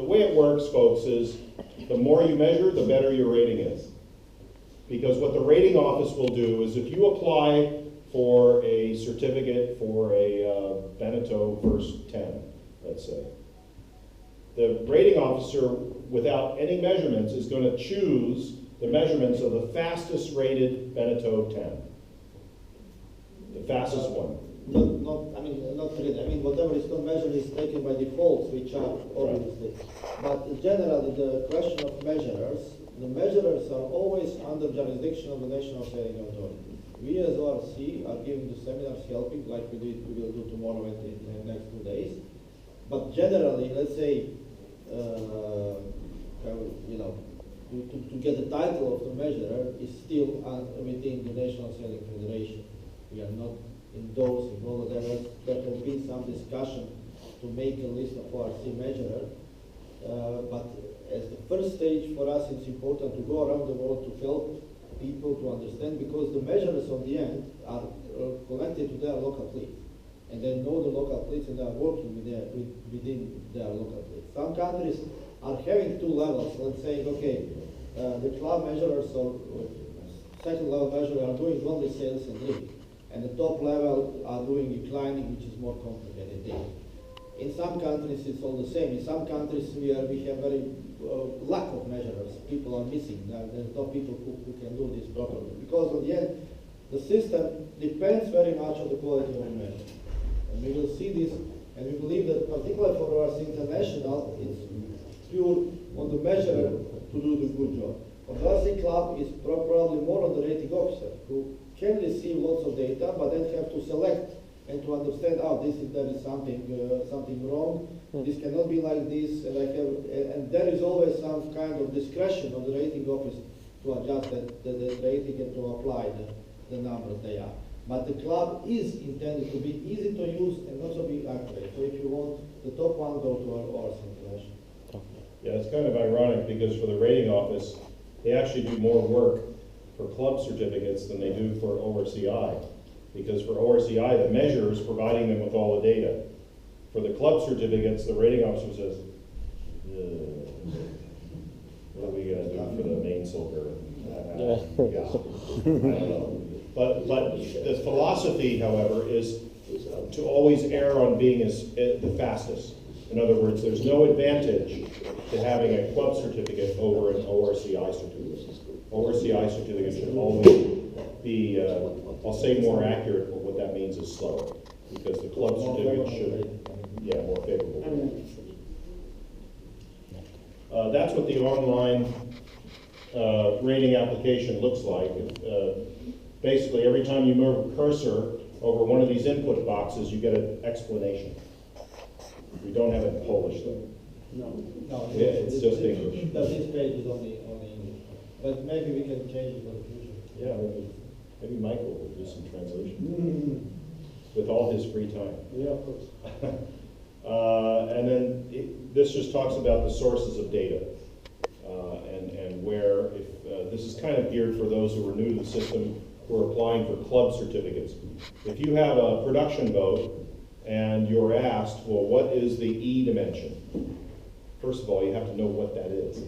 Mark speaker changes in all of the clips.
Speaker 1: the way it works, folks, is the more you measure, the better your rating is. Because what the rating office will do is if you apply for a certificate for a Beneteau First 10, let's say, the rating officer, without any measurements, is going to choose the measurements of the fastest rated Beneteau 10. The fastest one.
Speaker 2: Not really. I mean, whatever is not measured is taken by defaults, which are obviously. But generally, the question of measurers, the measurers are always under jurisdiction of the National Sailing Authority. We as ORC are giving the seminars, helping, like we will do tomorrow and in the next 2 days. But generally, let's say, to get the title of the measurer is still within the National Sailing Federation. We are not endorsing, although there has been some discussion to make a list of ORC measurer. But as the first stage for us, it's important to go around the world to help people to understand, because the measurers on the end are connected to their local fleet. And they know the local fleets and they are working within their local fleet. Some countries are having two levels. Let's say, okay, the club measurers or second level measurers are doing only sails and rig, and the top level are doing inclining, which is more complicated thing. In some countries it's all the same. In some countries we have very lack of measurers. People are missing. There's no people who can do this properly. Because in the end, the system depends very much on the quality of the measure. And we will see this, and we believe that particularly for us international, it's pure on the measurer to do the good job. For the RC Club, it's probably more on the rating officer, who can receive lots of data, but then have to select and to understand, there is something wrong. This cannot be like this, and there is always some kind of discretion of the rating office to adjust the rating and to apply the numbers they are. But the club is intended to be easy to use and also be accurate. So if you want the top one, go to our simulation.
Speaker 1: Yeah, it's kind of ironic because for the rating office, they actually do more work for club certificates than they do for ORCI. Because for ORCI, the measure is providing them with all the data. For the club certificates, the rating officer says, what are we going to do for the mainsail girth? I don't know. But the philosophy, however, is to always err on being the fastest. In other words, there's no advantage to having a club certificate over an ORCI certificate. ORCI certificate should always be, I'll say more accurate, but what that means is slower. Because the club certificate should, more favorable. That's what the online rating application looks like. Basically, every time you move a cursor over one of these input boxes, you get an explanation. We don't have it in Polish, though.
Speaker 2: No.
Speaker 1: Yeah, it's just English.
Speaker 2: This page is only English. But maybe we can change it for the future.
Speaker 1: Yeah, maybe Michael will do some translation with all his free time.
Speaker 2: Yeah, of course.
Speaker 1: And then this just talks about the sources of data and where, if this is kind of geared for those who are new to the system, who are applying for club certificates. If you have a production boat and you're asked, well, what is the E dimension? First of all, you have to know what that is.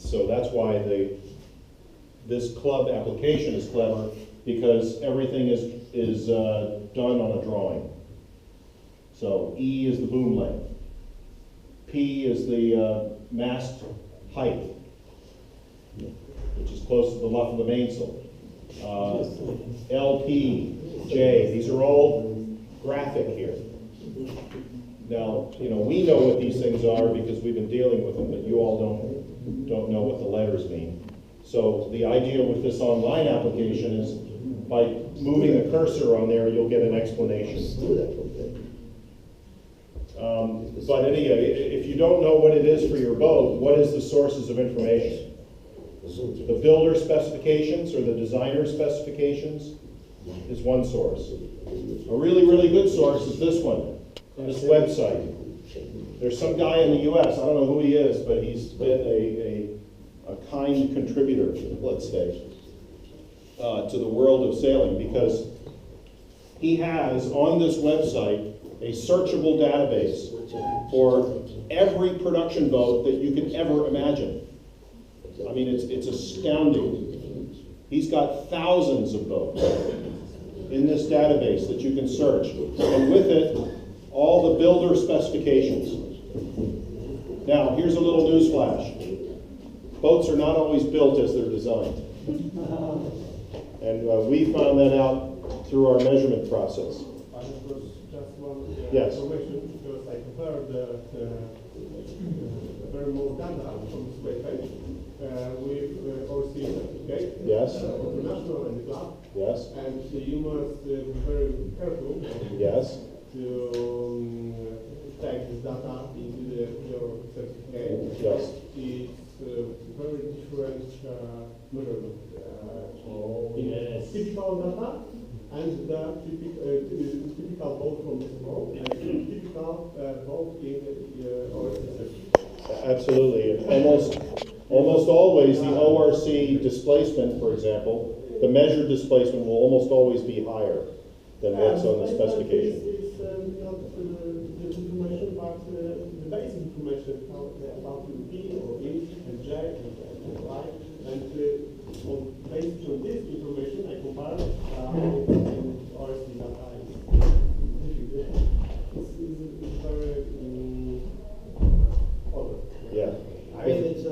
Speaker 1: So that's why this club application is clever, because everything is done on a drawing. So E is the boom length. P is the mast height, which is close to the luff of the mainsail. LP, J, these are all graphic here. Now, we know what these things are because we've been dealing with them, but you all don't know what the letters mean. So the idea with this online application is by moving the cursor on there, you'll get an explanation. But anyway, if you don't know what it is for your boat, what is the sources of information? The builder specifications or the designer specifications is one source. A really, really good source is this one, this website. There's some guy in the US, I don't know who he is, but he's been a kind contributor, let's say, to the world of sailing, because he has on this website a searchable database for every production boat that you could ever imagine. I mean, it's astounding. He's got thousands of boats in this database that you can search, and with it, all the builder specifications. Now, here's a little news flash. Boats are not always built as they're designed. And we found that out through our measurement process.
Speaker 3: Just one
Speaker 1: Yes.
Speaker 3: information, because I compared the very most data from this webpage with ORC certificate.
Speaker 1: Yes.
Speaker 3: International and the club.
Speaker 1: Yes,
Speaker 3: And you must be very careful
Speaker 1: yes,
Speaker 3: to take this data into your certificate.
Speaker 1: Yes.
Speaker 3: It's very different measurement.
Speaker 4: Yes.
Speaker 3: Typical data and the typical vote from this boat and typical vote in ORC certificate.
Speaker 1: absolutely. And almost always, the ORC displacement, for example, the measured displacement will almost always be higher than what's on the specification.
Speaker 3: It's not the information, but the basic information about P or E and J and Y. And based on this information, I compare and ORC data. It's very odd.
Speaker 1: Yeah.
Speaker 2: I mean, it's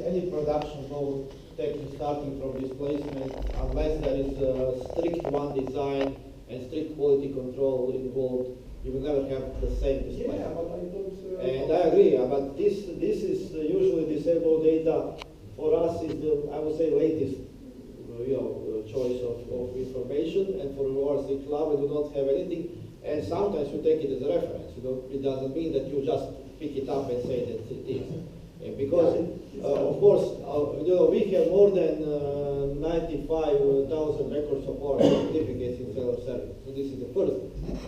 Speaker 2: any production boat taking starting from displacement, unless there is a strict one design and strict quality control involved, you will never have the same displacement.
Speaker 3: Yeah, but I don't.
Speaker 2: And I agree, but this is usually disabled data for us is the, I would say, latest choice of information, and for ORC club we do not have anything, and sometimes you take it as a reference. It doesn't mean that you just pick it up and say that it is. Because, of course, we have more than 95,000 records of our certificates in seller service. So this is the first,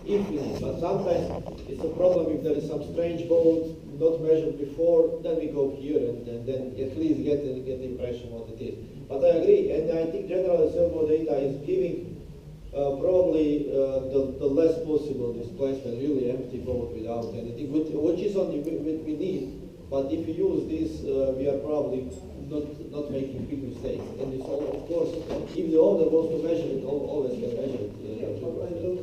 Speaker 2: if we need. But sometimes it's a problem if there is some strange boat not measured before, then we go here and then at least get the impression what it is. But I agree, and I think general servo data is giving probably the less possible displacement, really empty boat without anything, which is only we need. But if you use this, we are probably not making big mistakes. And it's all, of course, if the owner wants to measure it, always can measure it.
Speaker 3: But I don't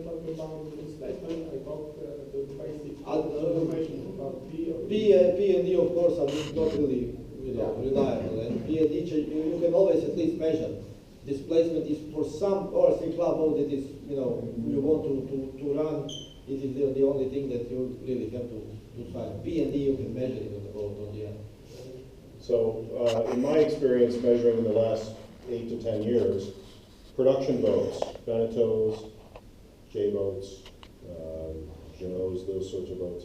Speaker 3: talk about the displacement. I talk the basic information about P or
Speaker 2: P and D, of course, are not really reliable. And P and D, you can always at least measure. Displacement is for some ORC club boat that is, you want to run. It is the only thing that you really have to find. P and D you can measure it on the boat on the end.
Speaker 1: So, in my experience measuring in the last 8 to 10 years, production boats, Beneteaus, J-boats, Genoes, those sorts of boats,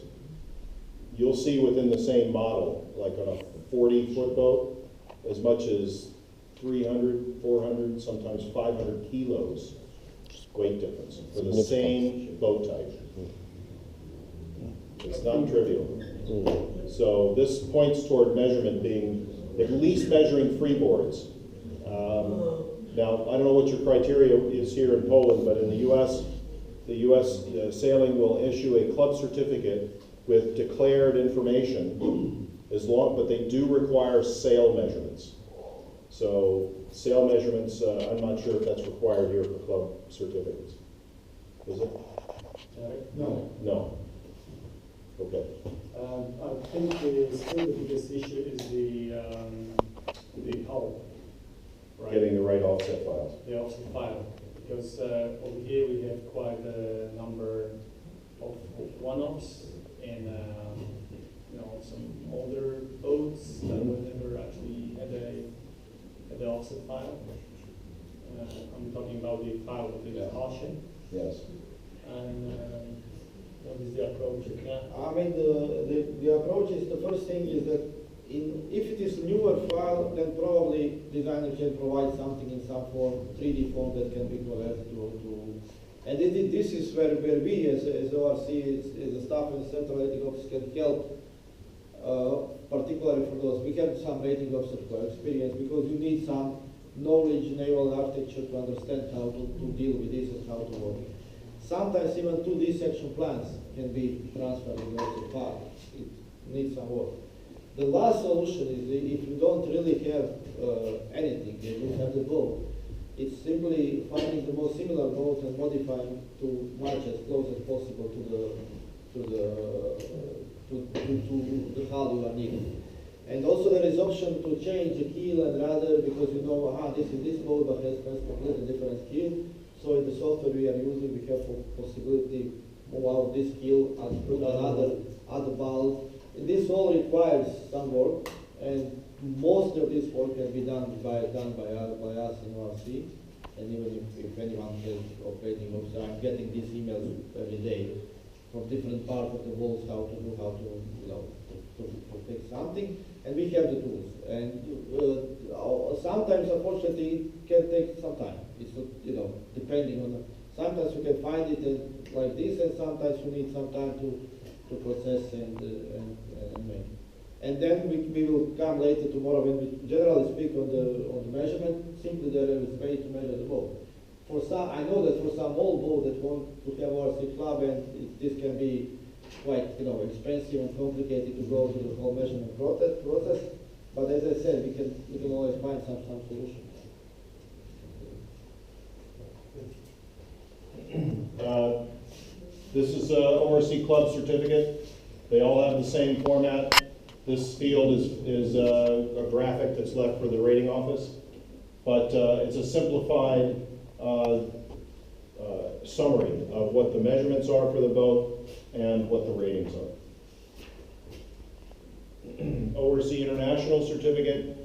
Speaker 1: you'll see within the same model, like on a 40-foot boat, as much as 300, 400, sometimes 500 kilos weight difference for the same boat type. It's not trivial. So this points toward measurement being at least measuring freeboards. Now, I don't know what your criteria is here in Poland, but in the U.S. Sailing will issue a club certificate with declared information, but they do require sail measurements. So sail measurements, I'm not sure if that's required here for club certificates. Is it?
Speaker 4: No.
Speaker 1: No. Okay.
Speaker 4: I think still the biggest issue is the hull. Right?
Speaker 1: Getting the right offset files.
Speaker 4: The offset file. Because over here we have quite a number of one-offs and some older boats that were never actually had the offset file. I'm talking about the file with the caution.
Speaker 1: Yes.
Speaker 4: And what is the approach?
Speaker 2: I mean, the approach is, the first thing is that if it is newer file, then probably designer can provide something in some form, 3D form that can be converted to. And this is where we as ORC, as a staff and central rating office can help, particularly for those. We have some rating officer experience because you need some knowledge, naval architecture to understand how to deal with this and how to work. sometimes even 2D section plans can be transferred in also part. It needs some work. The last solution is if you don't really have anything, you have the boat, it's simply finding the most similar boat and modifying to match as close as possible to the hull you are needing. And also there is option to change the keel and rudder because you know, this is this boat but has completely different keel. So in the software we are using, we have possibility move out this keel and put other valve. And this all requires some work, and most of this work can be done by us in ORC. And even if anyone has operating officer, I'm getting these emails every day from different parts of the world how to fix something, and we have the tools. And sometimes, unfortunately, it can take some time. It's depending on. Sometimes you can find it like this, and sometimes you need some time to process and make. And then we will come later tomorrow when we generally speak on the measurement. Simply there is a way to measure the boat. For some, I know that for some old boat that want to have ORC club, and this can be quite expensive and complicated to go through the whole measurement process. But as I said, we can always find some solution.
Speaker 1: This is a ORC Club certificate. They all have the same format. This field is a graphic that's left for the rating office, but it's a simplified summary of what the measurements are for the boat and what the ratings are. ORC International certificate